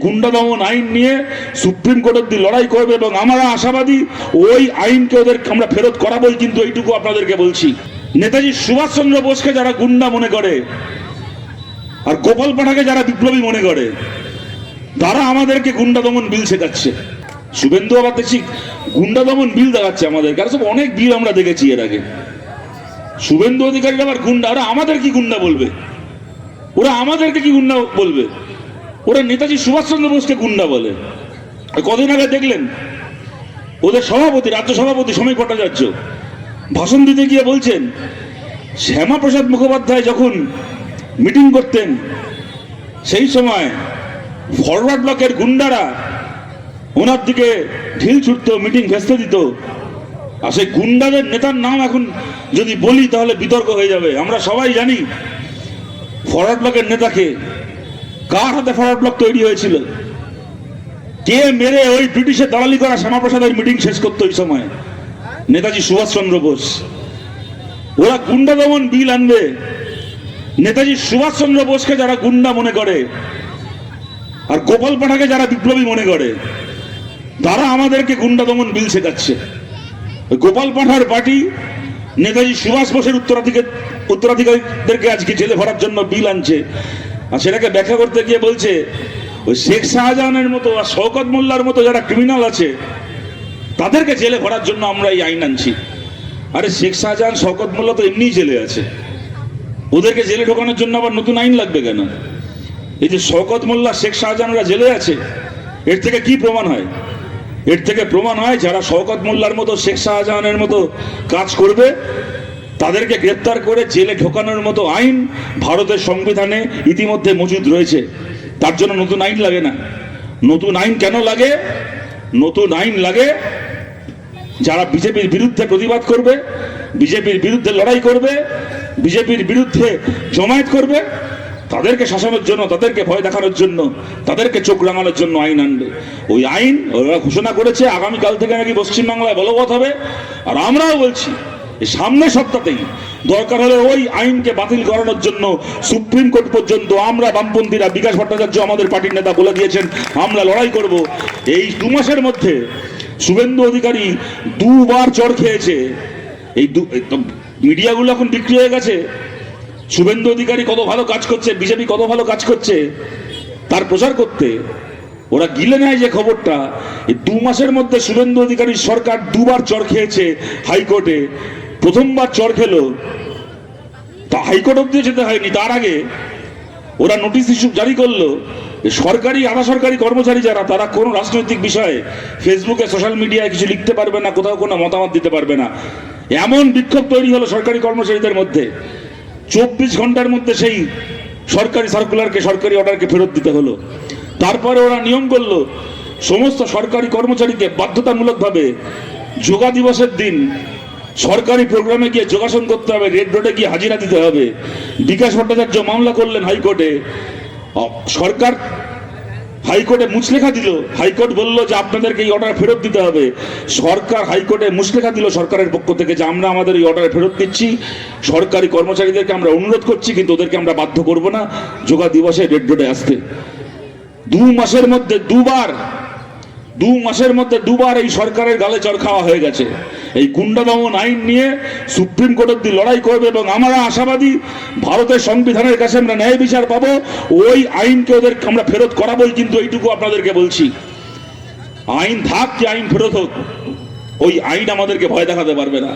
গুন্ডা দমন আইন নিয়ে সুপ্রিম কোর্ট অব্দি লড়াই করবে এবং আমরা আশাবাদী ওই আইনকে ওদের আমরা ফেরত করাবোই। কিন্তু এইটুকু আপনাদেরকে বলছি, নেতাজি সুভাষচন্দ্র বোসকে যারা গুন্ডা মনে করে আর গোপাল পাঠাকে যারা বিপ্লবী মনে করে, তারা আমাদেরকে গুন্ডা দমন বিল শেখাচ্ছে। শুভেন্দু আবার দেখছি গুন্ডা দমন বিল দেখাচ্ছে আমাদের, কারণ সব অনেক বিল আমরা দেখেছি এর আগে। শুভেন্দু অধিকারী আবার গুন্ডা, ওরা আমাদের কি গুন্ডা বলবে? ওরা আমাদেরকে কি গুন্ডা বলবে? ওরা নেতাজি সুভাষচন্দ্র বোসকে গুন্ডা বলে। কদিন আগে দেখলেন ওদের সভাপতি, রাজ্য সভাপতি সমীর ভট্টাচার্য ভাষণ দিতে গিয়ে বলছেন, শ্যামাপ্রসাদ মুখোপাধ্যায় যখন মিটিং করতেন সেই সময় ফরওয়ার্ড ব্লকের গুন্ডারা ওনার দিকে ঢিল ছুটতো, মিটিং ভেস্তে দিত। আর সেই গুন্ডাদের নেতার নাম এখন যদি বলি তাহলে বিতর্ক হয়ে যাবে। আমরা সবাই জানি ফরওয়ার্ড ব্লকের নেতাকে, কার হাতে ফরওয়ার্ড ব্লক তৈরি হয়েছিল, কে মেরে ওই ব্রিটিশের দালালি করা শ্যামাপ্রসাদের মিটিং শেষ করতো ওই সময়? নেতাজি সুভাষচন্দ্র বোস। ওরা গুন্ডা দমন বিল আনবে। নেতাজি সুভাষচন্দ্র বোসকে যারা গুন্ডা মনে করে আর গোপাল পাঠাকে যারা বিপ্লবী মনে করে, তারা আমাদেরকে গুন্ডা দমন বিল শেখাচ্ছে। গোপাল পাঠার পার্টি নেতাজি সুভাষ বোসের উত্তরাধিকারীদেরকে আজকে জেলে ভরার জন্য বিল আনছে। আর সেটাকে ব্যাখ্যা করতে গিয়ে বলছে ওই শেখ শাহজাহানের মতো আর শওকত মোল্লার মতো যারা ক্রিমিনাল আছে তাদেরকে জেলে ভরার জন্য আমরা এই আইন আনছি। আরে শেখ শাহজাহান শওকত মোল্লা তো এমনিই জেলে আছে, ওদেরকে জেলে ঢোকানোর জন্য আবার নতুন আইন লাগবে কেন? এই যে শওকত মোল্লা, শেখ শাহজাহানরা জেলে আছে, এর থেকে কি প্রমাণ হয়? এর থেকে প্রমাণ হয় যারা শওকত মোল্লার মতো, শেখ শাহজাহানের মতো কাজ করবে তাদেরকে গ্রেপ্তার করে জেলে ঢোকানোর মতো আইন ভারতের সংবিধানে ইতিমধ্যে মজুদ রয়েছে। তার জন্য নতুন আইন লাগে না। নতুন আইন কেন লাগে? নতুন আইন লাগে যারা বিজেপির বিরুদ্ধে প্রতিবাদ করবে, বিজেপির বিরুদ্ধে লড়াই করবে, বিজেপির বিরুদ্ধে জমায়েত করবে, তাদেরকে শাসনের জন্য, তাদেরকে ভয় দেখানোর জন্য, তাদেরকে চোখ রাঙানোর জন্য আইন আনবে। ওই আইন ওরা ঘোষণা করেছে আগামীকাল থেকে নাকি পশ্চিমবাংলায় বলবৎ হবে। আর আমরাও বলছি সামনের সপ্তাহতেই দরকার হলে ওই আইনকে বাতিল করানোর জন্য সুপ্রিম কোর্ট পর্যন্ত আমরা বামপন্থীরা, বিকাশ ভট্টাচার্য আমাদের পার্টির নেতা বলে দিয়েছেন, আমরা লড়াই করব। এই 2 মাসের মধ্যে শুভেন্দু অধিকারী 2 বার চড় খেয়েছে। এই মিডিয়াগুলো এখন বিক্রি হয়ে গেছে। শুভেন্দু অধিকারী কত ভালো কাজ করছে, বিজেপি কত ভালো কাজ করছে তার প্রচার করতে ওরা গিলে নেয় যে খবরটা। এই 2 মাসের মধ্যে শুভেন্দু অধিকারীর সরকার 2 বার চড় খেয়েছে হাইকোর্টে। প্রথমবার চড় খেলো তা হাইকোর্ট অব্দি যেতে হয়নি, তার আগে ওরা নোটিশ ইস্যু জারি করলো সরকারি, আধা সরকারি কর্মচারী যারা, তারা কোনো রাজনৈতিক বিষয়ে ফেসবুকে, সোশ্যাল মিডিয়ায় কিছু লিখতে পারবে না, কোথাও কোনো মতামত দিতে পারবে না। এমন বিক্ষোভ তৈরি হলো সরকারি কর্মচারীদের মধ্যে। 24 ঘন্টার মধ্যে সেই সরকারি সার্কুলারকে, সরকারি অর্ডারকে ফেরত দিতে হলো। তারপরে ওরা নিয়ম করলো সমস্ত সরকারি কর্মচারীকে বাধ্যতামূলকভাবে যোগা দিবসের দিন সরকারি প্রোগ্রামে গিয়ে যোগাসন করতে হবে, রেড রোডে গিয়ে হাজিরা দিতে হবে। বিকাশ ভট্টাচার্য মামলা করলেন হাইকোর্টে। সরকার হাইকোর্টে মুচলেখা দিল, হাইকোর্ট বলল যে আপনাদেরকে এই অর্ডার ফেরত দিতে হবে। সরকার হাইকোর্টে মুচলেখা দিল সরকারের পক্ষ থেকে যে আমরা আমাদের এই অর্ডার ফেরত দিচ্ছি, সরকারি কর্মচারীদেরকে আমরা অনুরোধ করছি কিন্তু ওদেরকে আমরা বাধ্য করব না যোগা দিবসে রেড রোডে আসতে। 2 মাসের মধ্যে 2 বার এই সরকারের গালে চড় খাওয়া হয়ে গেছে। এই গুন্ডা দমন আইন নিয়ে সুপ্রিম কোর্ট অব্দি লড়াই করবে এবং আমরা আশাবাদী ভারতের সংবিধানের কাছে আমরা ন্যায় বিচার পাবো। ওই আইনকে ওদের আমরা ফেরত করাবোই। কিন্তু এইটুকু আপনাদেরকে বলছি, আইন থাক কি আইন ফেরত হোক, ওই আইন আমাদেরকে ভয় দেখাতে পারবে না।